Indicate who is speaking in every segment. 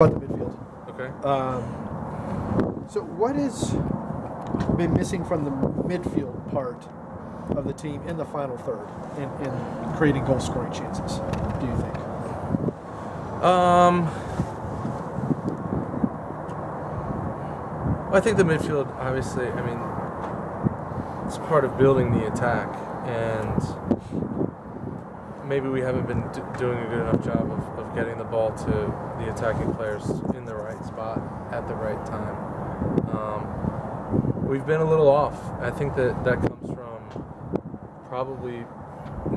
Speaker 1: About the midfield.
Speaker 2: Okay.
Speaker 1: So what has been missing from the midfield part of the team in the final third in creating goal scoring chances, do you think?
Speaker 2: I think the midfield, obviously, I mean, it's part of building the attack, and maybe we haven't been doing a good enough job of getting the ball to the attacking players in the right spot at the right time. We've been a little off. I think that comes from probably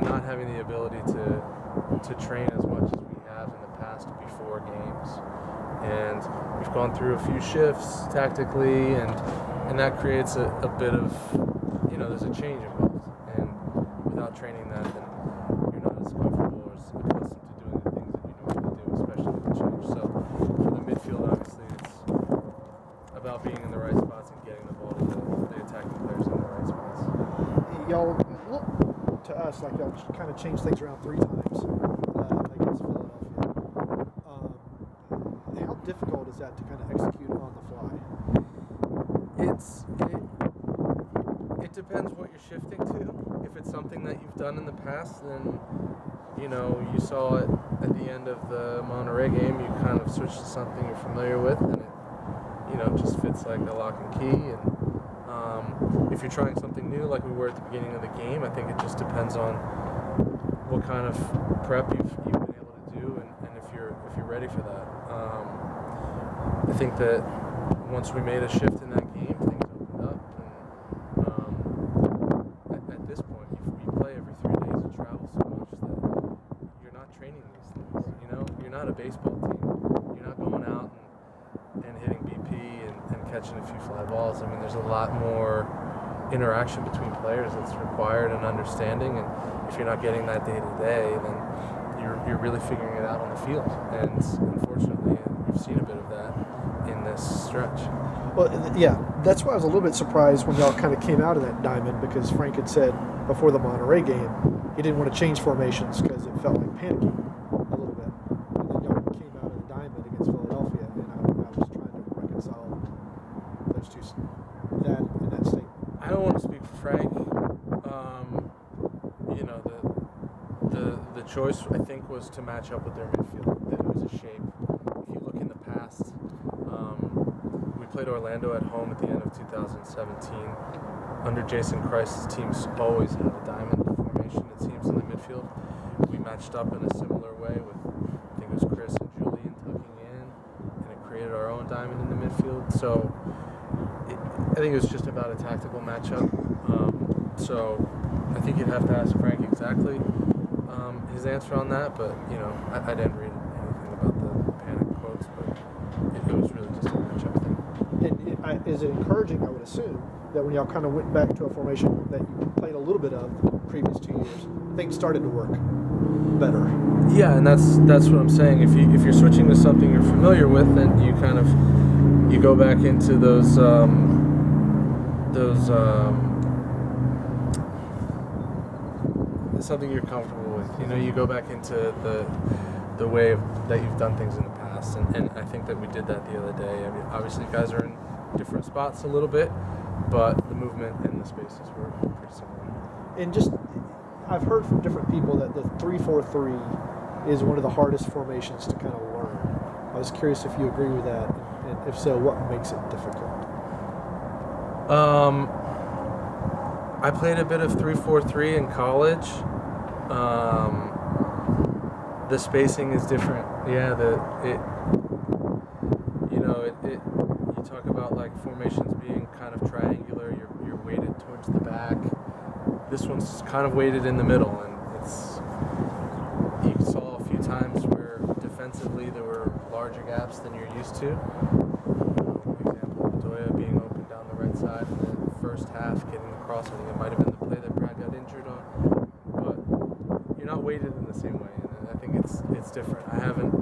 Speaker 2: not having the ability to train as much as we have in the past before games. And we've gone through a few shifts tactically, and that creates a bit of, there's a change involved. And without training that, then you're not as comfortable or as accustomed to doing the things that you normally do, especially with the change. So for the midfield, obviously, it's about being in the right spots and getting the ball to the attacking players in the right spots.
Speaker 1: Y'all look to us like y'all kind of changed things around 3 times against Philadelphia. How difficult is that to kind of execute on the fly?
Speaker 2: It depends what you're shifting to. If it's something that you've done in the past, then you saw it at the end of the Monterey game. You kind of switched to something you're familiar with, and it just fits like a lock and key. And if you're trying something new, like we were at the beginning of the game, I think it just depends on what kind of prep you've been able to do, and if you're ready for that. I think that once we made a shift in that game, things opened up, and at this point, you play every 3 days and travel so much that you're not training these things. You're not a baseball team. You're not going out and hitting BP and catching a few fly balls. I mean, there's a lot more interaction between players that's required and understanding, and if you're not getting that day to day, then you're really figuring it out on the field. And unfortunately, we've seen a bit of that in this stretch.
Speaker 1: Well, yeah, that's why I was a little bit surprised when y'all kind of came out of that diamond, because Frank had said before the Monterey game he didn't want to change formations because it felt like panicking a little bit. And then y'all came out of the diamond against Philadelphia, and I was trying to reconcile those two, that and that statement.
Speaker 2: I don't want to speak for Frank. The choice, I think, was to match up with their midfield. That it was a shape. If you look in the past, we played Orlando at home at the end of 2017. Under Jason Christ's teams always had a diamond formation, it seems, in the midfield. We matched up in a similar way with, I think it was Chris and Julian tucking in, and it created our own diamond in the midfield. So I think it was just about a tactical matchup. So I think you'd have to ask Frank exactly his answer on that, but I didn't read anything about the panic quotes, but it was really just a matchup thing.
Speaker 1: And is it encouraging, I would assume, that when y'all kind of went back to a formation that you played a little bit of the previous 2 years, things started to work better?
Speaker 2: Yeah, and that's what I'm saying. If you're switching to something you're familiar with, then you go back into those something you're comfortable with. You go back into the way that you've done things in the past, and I think that we did that the other day. I mean, obviously, guys are in different spots a little bit, but the movement and the spaces were pretty similar.
Speaker 1: And I've heard from different people that the 3-4-3 is one of the hardest formations to kind of learn. I was curious if you agree with that, and if so, what makes it difficult?
Speaker 2: I played a bit of 3-4-3 in college. The spacing is different. Yeah, you talk about like formations being kind of triangular. You're weighted towards the back. This one's kind of weighted in the middle, and you saw a few times where defensively there were larger gaps than you're used to. For example, Bedoya being open down the right side in the first half, getting across. I think it might have been the play that Brad got injured on. But you're not weighted in the same way, and I think it's different. I haven't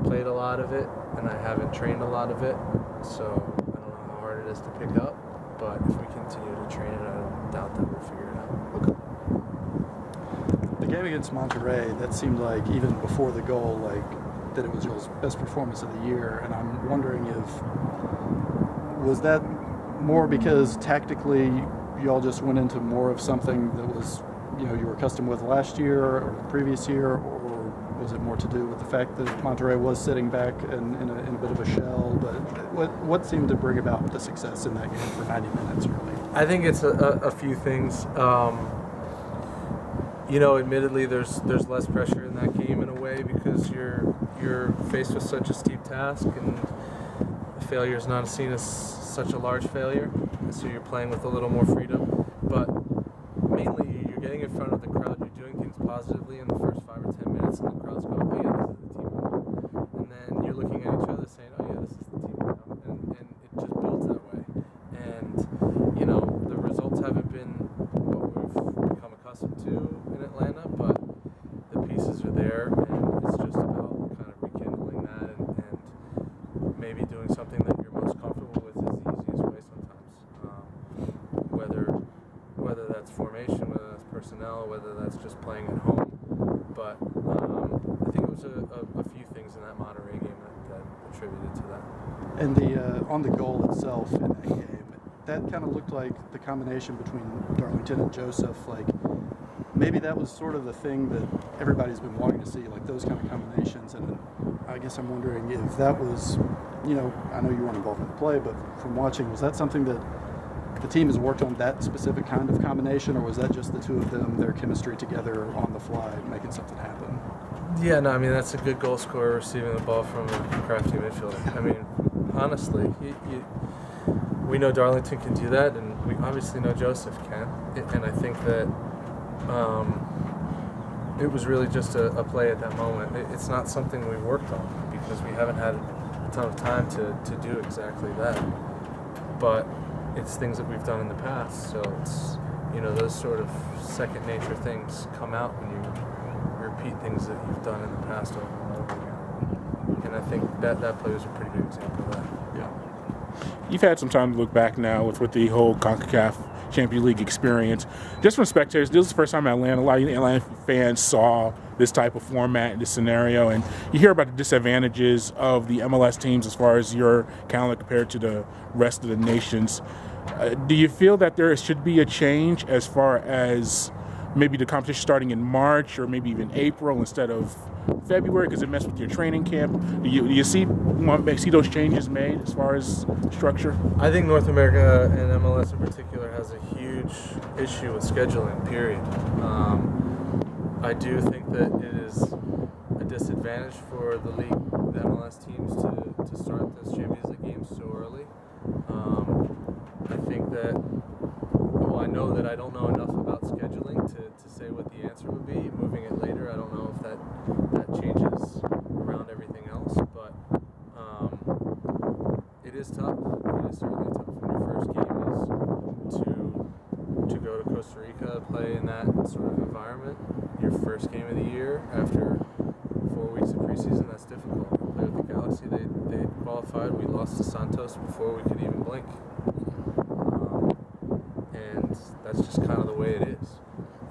Speaker 2: played a lot of it, and I haven't trained a lot of it, so I don't know how hard it is to pick up. But if we continue to train it, I don't doubt that we'll figure it out.
Speaker 1: Okay.
Speaker 3: The game against Monterey, that seemed like even before the goal, like that it was y'all's best performance of the year, and I'm wondering was that more because tactically y'all just went into more of something that was, you were accustomed with last year or the previous year, or was it more to do with the fact that Monterrey was sitting back in a bit of a shell? But what seemed to bring about the success in that game for 90 minutes, really?
Speaker 2: I think it's a few things. Admittedly, there's less pressure in that game in a way because you're faced with such a steep task, and the failure is not seen as such a large failure, and so you're playing with a little more freedom. But mainly, you're getting in front of the crowd. You're doing things positively in the first 5 or 10 minutes, and the crowd's going, "Oh yeah, this is the team now." And then you're looking at each other saying, "Oh yeah, this is the team now," and it just builds that way. And the results haven't been what we've become accustomed to in Atlanta, but the pieces are there, and it's just about kind of rekindling that and maybe doing something that you're most comfortable with is the easiest way sometimes. Whether that's formation, whether that's personnel, whether that's just playing at home. But I think it was a few things in that Monterrey game that attributed to that.
Speaker 3: And on the goal itself in that game, that kind of looked like the combination between Darlington and Joseph. Like maybe that was sort of the thing that everybody's been wanting to see, like those kind of combinations. And I guess I'm wondering if that was, I know you weren't involved in the play, but from watching, was that something that the team has worked on, that specific kind of combination, or was that just the two of them, their chemistry together on the fly, making something happen?
Speaker 2: Yeah, no, I mean, that's a good goal scorer receiving the ball from a crafty midfielder. I mean, honestly, we know Darlington can do that, and we obviously know Joseph can. And I think that it was really just a play at that moment. It's not something we worked on because we haven't had a ton of time to do exactly that. But it's things that we've done in the past, so it's those sort of second nature things come out when you repeat things that you've done in the past over and over again. And I think that play was a pretty good example of that.
Speaker 3: Yeah.
Speaker 4: You've had some time to look back now with the whole CONCACAF Champions League experience. Just from spectators, this is the first time Atlanta, a lot of Atlanta fans saw this type of format, this scenario, and you hear about the disadvantages of the MLS teams as far as your calendar compared to the rest of the nations. Do you feel that there should be a change as far as maybe the competition starting in March or maybe even April instead of February because it messed with your training camp? Do you see those changes made as far as structure?
Speaker 2: I think North America and MLS in particular has a huge issue with scheduling, period. I do think that it is a disadvantage for the league, the MLS teams, to start those Champions League games so early. I think that, I know that I don't know enough about scheduling to say what the answer would be. Moving it later, I don't know if that changes around everything else, but it is tough. It is certainly tough when your first game is to go to Costa Rica, play in that sort of environment. Your first game of the year after 4 weeks of preseason, that's difficult. Play with the Galaxy, they qualified. We lost to Santos before we could even blink. And that's just kind of the way it is.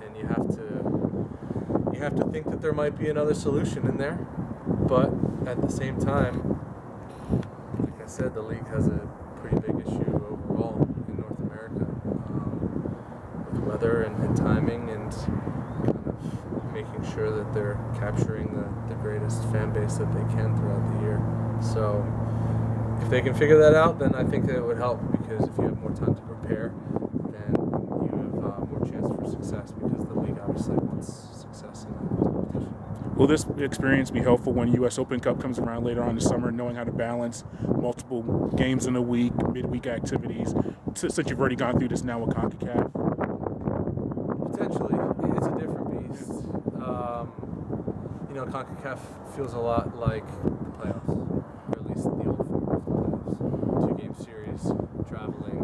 Speaker 2: And you have to think that there might be another solution in there, but at the same time, like I said, the league has a pretty big issue overall in North America with weather and timing and kind of making sure that they're capturing the greatest fan base that they can throughout the year. So if they can figure that out, then I think that it would help, because if you have more time to prepare, then you have more chance for success, because the league obviously wants success in that competition.
Speaker 4: Will this experience be helpful when U.S. Open Cup comes around later on in the summer, knowing how to balance multiple games in a week, midweek activities, since you've already gone through this now with CONCACAF?
Speaker 2: Potentially. It's a different beast. CONCACAF feels a lot like the playoffs, or at least the old format of the playoffs. 2-game series, traveling,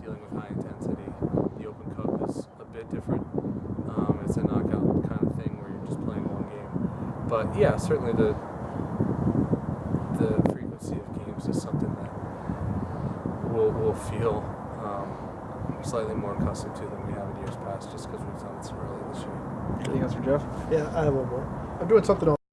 Speaker 2: dealing with high intensity. The Open Cup is a bit different. It's a knockout kind of thing where you're just playing one game. But yeah, certainly the frequency of games is something that we'll feel slightly more accustomed to than we have in years past, just because we've done it so early this year.
Speaker 1: Anything else for Jeff? Yeah, I have one more. I'm doing something